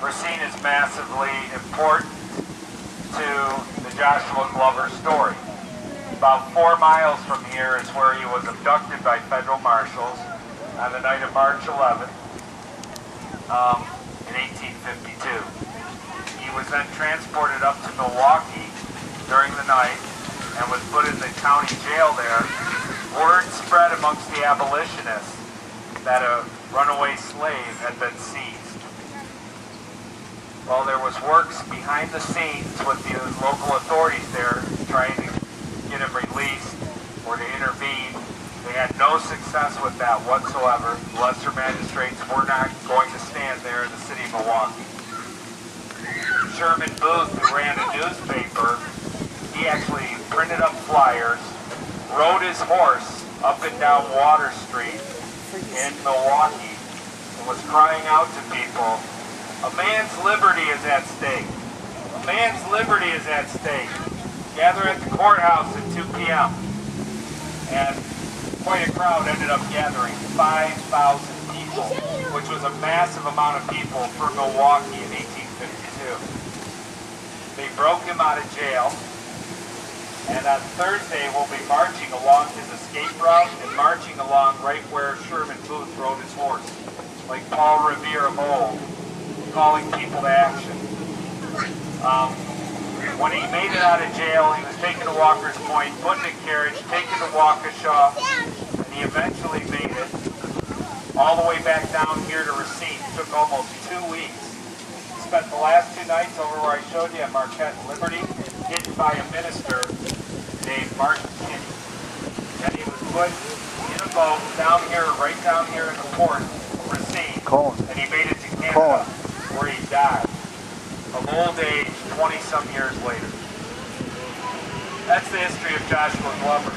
Racine is massively important to the Joshua Glover story. About 4 miles from here is where he was abducted by federal marshals on the night of March 11th in 1852. He was then transported up to Milwaukee during the night and was put in the county jail there. Word spread amongst the abolitionists that a runaway slave had been seized. Well, there was works behind the scenes with the local authorities there trying to get him released or to intervene. They had no success with that whatsoever. The lesser magistrates were not going to stand there in the city of Milwaukee. Sherman Booth, who ran a newspaper, he actually printed up flyers, rode his horse up and down Water Street in Milwaukee, and was crying out to people, "A man's liberty is at stake. A man's liberty is at stake. Gather at the courthouse at 2 p.m. And quite a crowd ended up gathering, 5,000 people, which was a massive amount of people for Milwaukee in 1852. They broke him out of jail, and on Thursday we'll be marching along his escape route and marching along right where Sherman Booth rode his horse, like Paul Revere of old, calling people to action. When he made it out of jail, he was taken to Walker's Point, put in a carriage, taken to Waukesha, and he eventually made it all the way back down here to Racine. It took almost 2 weeks. He spent the last 2 nights over where I showed you at Marquette and Liberty, hidden by a minister named Martin Kinney. And he was put in a boat down here, right down here in the port of Racine, and he made it to Canada, where he died of old age 20-some years later. That's the history of Joshua Glover.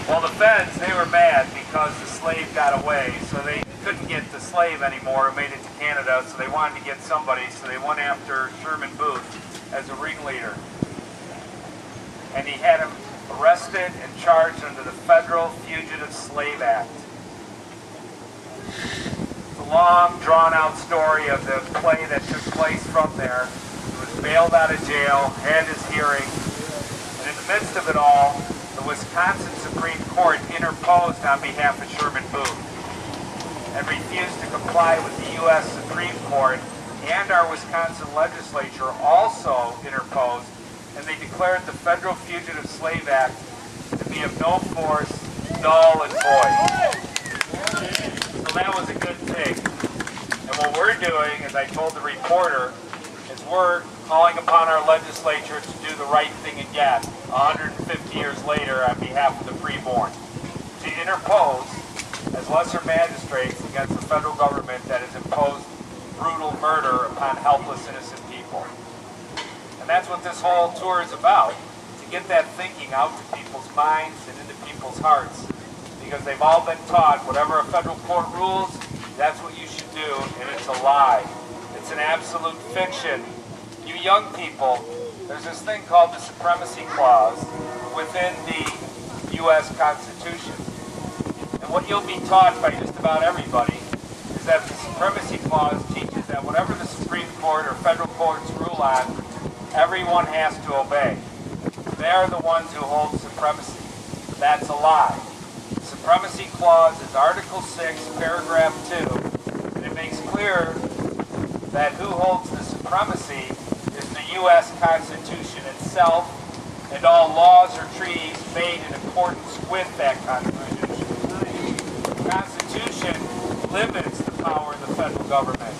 Well, the feds, they were mad because the slave got away, so they couldn't get the slave anymore who made it to Canada, so they wanted to get somebody, so they went after Sherman Booth as a ringleader. And he had him arrested and charged under the Federal Fugitive Slave Act. Long, drawn-out story of the play that took place from there. He was bailed out of jail, had his hearing, and in the midst of it all, the Wisconsin Supreme Court interposed on behalf of Sherman Booth and refused to comply with the U.S. Supreme Court, and our Wisconsin legislature also interposed, and they declared the Federal Fugitive Slave Act to be of no force, null and void. So that was a good thing. And what we're doing, as I told the reporter, is we're calling upon our legislature to do the right thing again, 150 years later, on behalf of the Preborn, to interpose as lesser magistrates against the federal government that has imposed brutal murder upon helpless, innocent people. And that's what this whole tour is about, to get that thinking out to people's minds and into people's hearts. Because they've all been taught whatever a federal court rules, that's what you should do, and it's a lie. It's an absolute fiction. You young people, there's this thing called the Supremacy Clause within the U.S. Constitution. And what you'll be taught by just about everybody is that the Supremacy Clause teaches that whatever the Supreme Court or federal courts rule on, everyone has to obey. They're the ones who hold supremacy. That's a lie. Supremacy Clause is Article 6, Paragraph 2, and it makes clear that who holds the supremacy is the U.S. Constitution itself and all laws or treaties made in accordance with that Constitution. The Constitution limits the power of the federal government,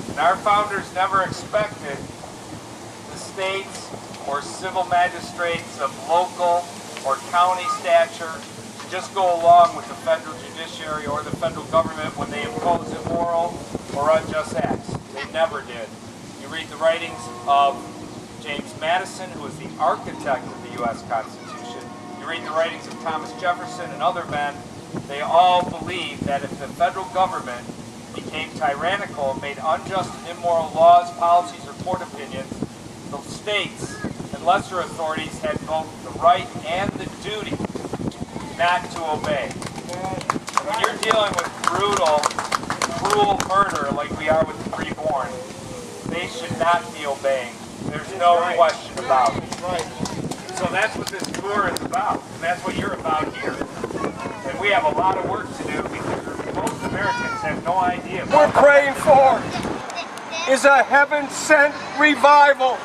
and our founders never expected the states or civil magistrates of local or county stature just go along with the federal judiciary or the federal government when they impose immoral or unjust acts. They never did. You read the writings of James Madison, who was the architect of the U.S. Constitution. You read the writings of Thomas Jefferson and other men. They all believed that if the federal government became tyrannical and made unjust and immoral laws, policies, or court opinions, the states and lesser authorities had both the right and the duty not to obey. And when you're dealing with brutal, cruel murder like we are with the Preborn, they should not be obeying. There's no question about it. So that's what this tour is about, and that's what you're about here. And we have a lot of work to do because most Americans have no idea. What we're praying for is a heaven-sent revival,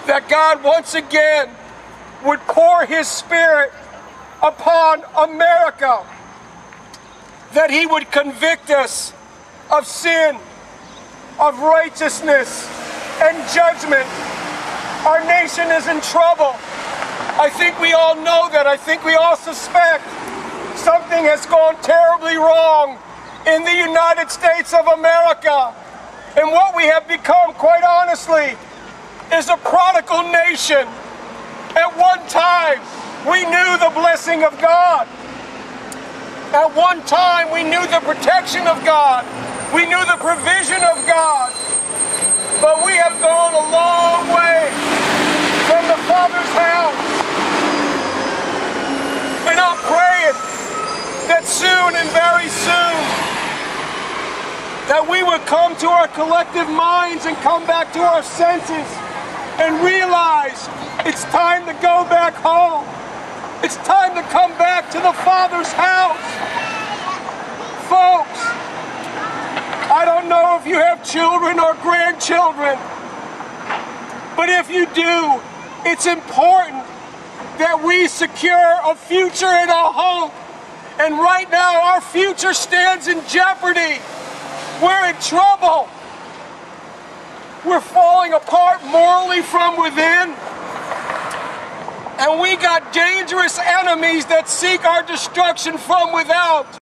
that God once again would pour His Spirit upon America, that He would convict us of sin, of righteousness, and judgment. Our nation is in trouble. I think we all know that. I think we all suspect something has gone terribly wrong in the United States of America. And what we have become, quite honestly, is a prodigal nation. At one time, we knew the blessing of God. At one time, we knew the protection of God. We knew the provision of God. But we have gone a long way from the Father's house. And I'm praying that soon and very soon that we would come to our collective minds and come back to our senses and realize it's time to go back home. It's time to come back to the Father's house. Folks, I don't know if you have children or grandchildren, but if you do, it's important that we secure a future and a hope. And right now, our future stands in jeopardy. We're in trouble. We're falling apart morally from within. And we got dangerous enemies that seek our destruction from without.